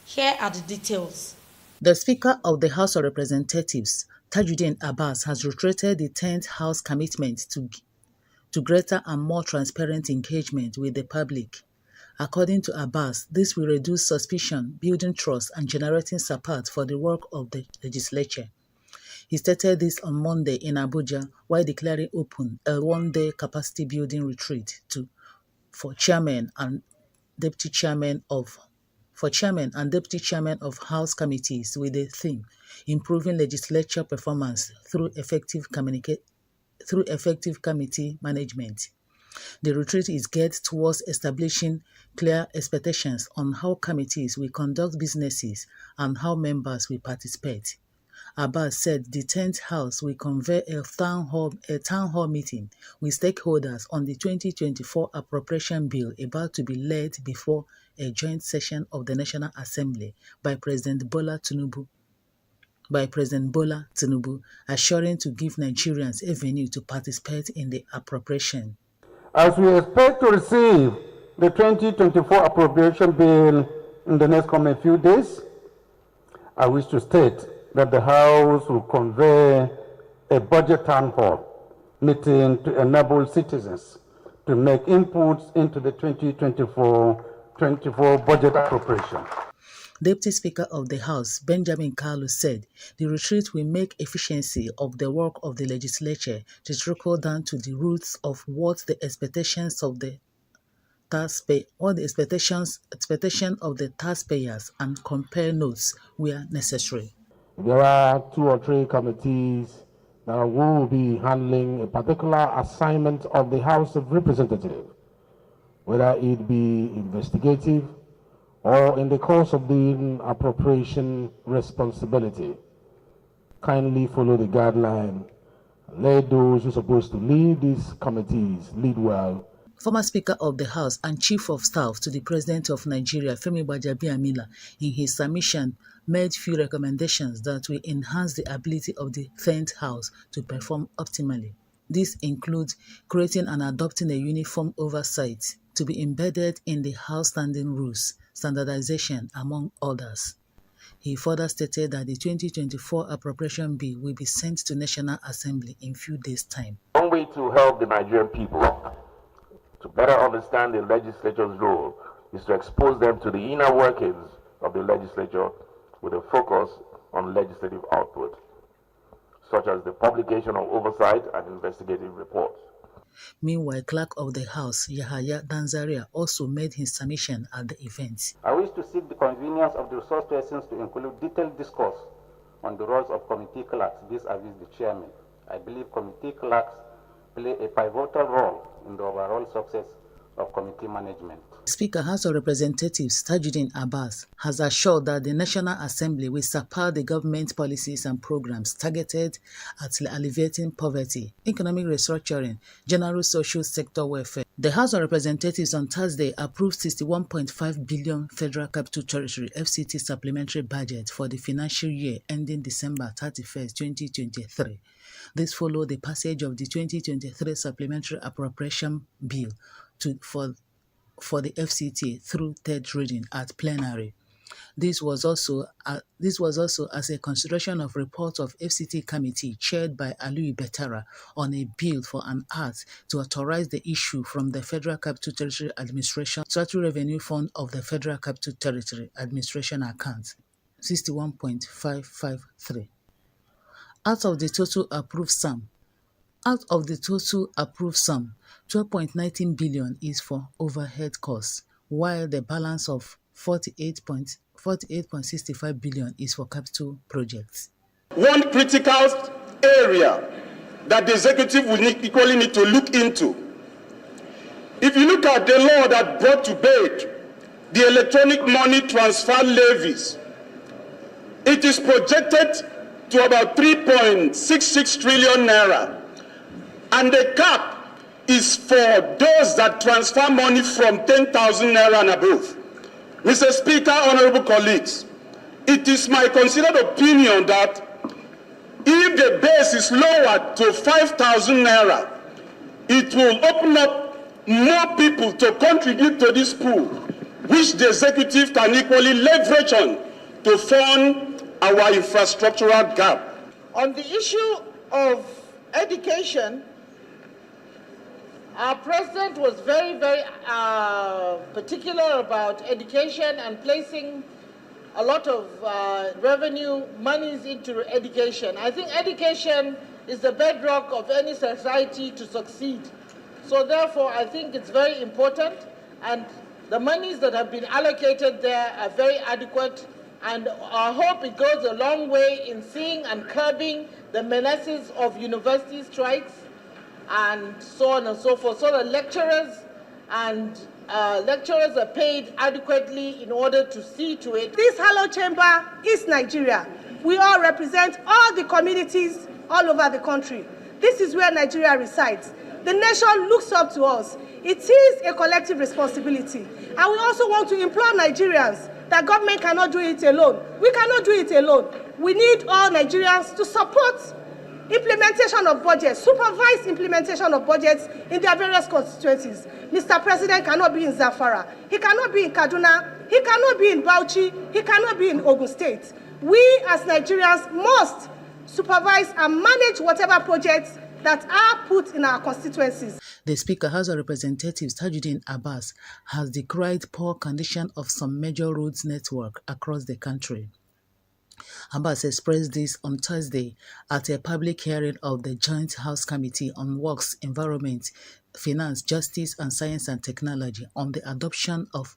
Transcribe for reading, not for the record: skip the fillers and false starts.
Here are the details. The Speaker of the House of Representatives, Tajuddin Abbas, has reiterated the 10th House commitment to greater and more transparent engagement with the public. According to Abbas, this will reduce suspicion, building trust, and generating support for the work of the legislature. He stated this on Monday in Abuja while declaring open a one-day capacity-building retreat for chairman and deputy chairman of House committees with the theme "Improving Legislature Performance through Effective Committee Management." The retreat is geared towards establishing clear expectations on how committees will conduct businesses and how members will participate. Abbas said the 10th House will convene a town hall meeting with stakeholders on the 2024 appropriation bill about to be led before a joint session of the National Assembly by President Bola Tinubu, assuring to give Nigerians a venue to participate in the appropriation. As we expect to receive the 2024 appropriation bill in the next coming few days, I wish to state that the House will convene a budget town hall meeting to enable citizens to make inputs into the 2024 budget appropriation. Deputy Speaker of the House, Benjamin Kalu, said the retreat will make efficiency of the work of the legislature to trickle down to the roots of what the expectations of the taxpayers and compare notes where necessary. There are 2 or 3 committees that will be handling a particular assignment of the House of Representatives, whether it be investigative or in the course of the appropriation responsibility. Kindly follow the guideline. Let those who are supposed to lead these committees lead well. Former Speaker of the House and Chief of Staff to the President of Nigeria, Femi Gbajabiamila, in his submission, made few recommendations that will enhance the ability of the 10th House to perform optimally. This includes creating and adopting a uniform oversight to be embedded in the House standing rules, standardization, among others. He further stated that the 2024 appropriation bill will be sent to National Assembly in few days' time. One way to help the Nigerian people to better understand the legislature's role is to expose them to the inner workings of the legislature with a focus on legislative output, such as the publication of oversight and investigative reports. Meanwhile, Clerk of the House, Yahaya Danzaria, also made his submission at the event. I wish to seek the convenience of the resource persons to include detailed discourse on the roles of committee clerks vis-a-vis the chairman. I believe committee clerks play a pivotal role in the overall success of committee management. Speaker House of Representatives Tajuddin Abbas has assured that the National Assembly will support the government policies and programs targeted at alleviating poverty, economic restructuring, general social sector welfare. The House of Representatives on Thursday approved 61.5 billion Federal Capital Territory (FCT) supplementary budget for the financial year ending December 31st, 2023. This followed the passage of the 2023 supplementary appropriation bill for the FCT through third reading at plenary. This was also as a consideration of reports of FCT committee chaired by Aliyu Betara on a bill for an act to authorize the issue from the Federal Capital Territory Administration Statutory Revenue Fund of the Federal Capital Territory Administration account 61.553. Out of the total approved sum, 12.19 billion is for overhead costs, while the balance of 48.65 billion is for capital projects. One critical area that the executive will equally need to look into. If you look at the law that brought to bear the electronic money transfer levies, it is projected to about 3.66 trillion naira. And the cap is for those that transfer money from 10,000 naira and above. Mr. Speaker, honorable colleagues, it is my considered opinion that if the base is lowered to 5,000 naira, it will open up more people to contribute to this pool which the executive can equally leverage on to fund our infrastructural gap. On the issue of education, our president was very, very particular about education and placing a lot of revenue monies into education. I think education is the bedrock of any society to succeed. So therefore, I think it's very important, and the monies that have been allocated there are very adequate, and I hope it goes a long way in seeing and curbing the menaces of university strikes and so on and so forth, so that lecturers are paid adequately in order to see to it. This Hello Chamber is Nigeria. We all represent all the communities all over the country. This is where Nigeria resides. The nation looks up to us. It is a collective responsibility. And we also want to implore Nigerians that government cannot do it alone. We cannot do it alone. We need all Nigerians to support implementation of budgets, supervise implementation of budgets in their various constituencies. Mr. President cannot be in Zamfara. He cannot be in Kaduna. He cannot be in Bauchi. He cannot be in Ogun State. We as Nigerians must supervise and manage whatever projects that are put in our constituencies. The Speaker, House of Representatives Tajuddin Abbas, has decried poor condition of some major roads network across the country. Abbas expressed this on Thursday at a public hearing of the Joint House Committee on Works, Environment, Finance, Justice and Science and Technology on the adoption of